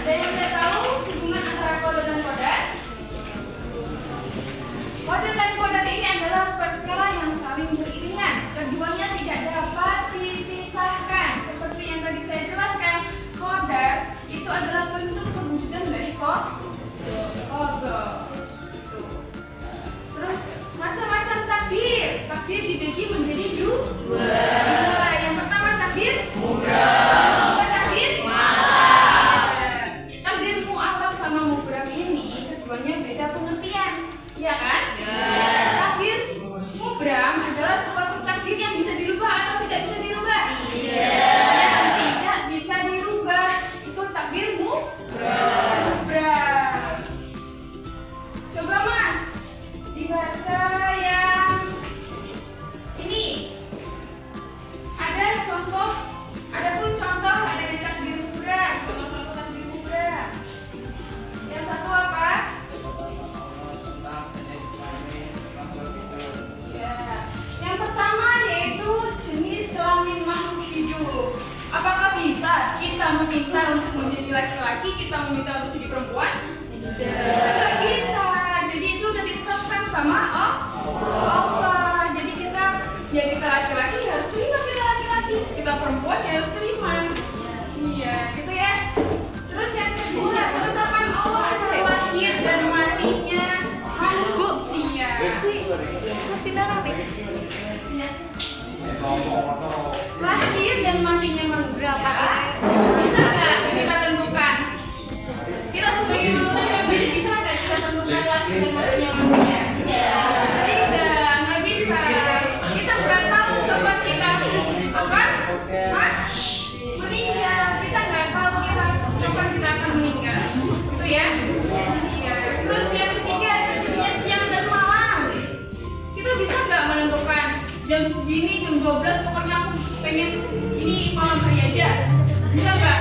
Ada yang udah tahu hubungan antara kodar dan kodar? Kodar dan kodar ini adalah perkara yang saling beriringan. Keduanya tidak dapat dipisahkan. Seperti yang tadi saya jelaskan, kodar itu adalah bentuk perwujudan dari kodar. Terus macam-macam takdir. Takdir dibagi menjadi dua. Yang pertama takdir mubram. Takdir takdir mu'alaf sama mubram ini keduanya beda pengertian, ya kan? Takdir mubram adalah suatu takdir yang bisa dirubah atau tidak bisa dirubah. Yang tidak bisa dirubah itu takdir mubram. Coba Mas dibaca yang ini. Ada contoh, adapun contoh ada di takdir mubram. Contoh-contoh takdir mubram. Yang satu apa? Ya. Yang pertama yaitu jenis kelamin makhluk hidup. Apakah bisa kita meminta untuk menjadi laki-laki, kita meminta untuk jadi perempuan? Tidak bisa. Jadi itu udah ditetapkan sama Allah. Jadi kita laki-laki harus terima kita laki-laki, kita perempuan ya harus terima. Iya, gitu ya. Terus yang kedua, penetapan Allah adalah lahir dan matinya manusia. Lahir dan matinya manusia bisa nggak kita tentukan? Kita sebagai manusia bisa nggak kita tentukan lahir dan matinya manusia? Tidak, nggak bisa. Kita nggak tahu kapan kita meninggal. Kita nggak tahu kapan kita akan meninggal. Itu ya. Iya. Terus yang ketiga terjadinya siang dan malam. Kita bisa nggak menentukan jam segini, jam 12 pokoknya aku pengen ini malam hari aja? Bisa nggak?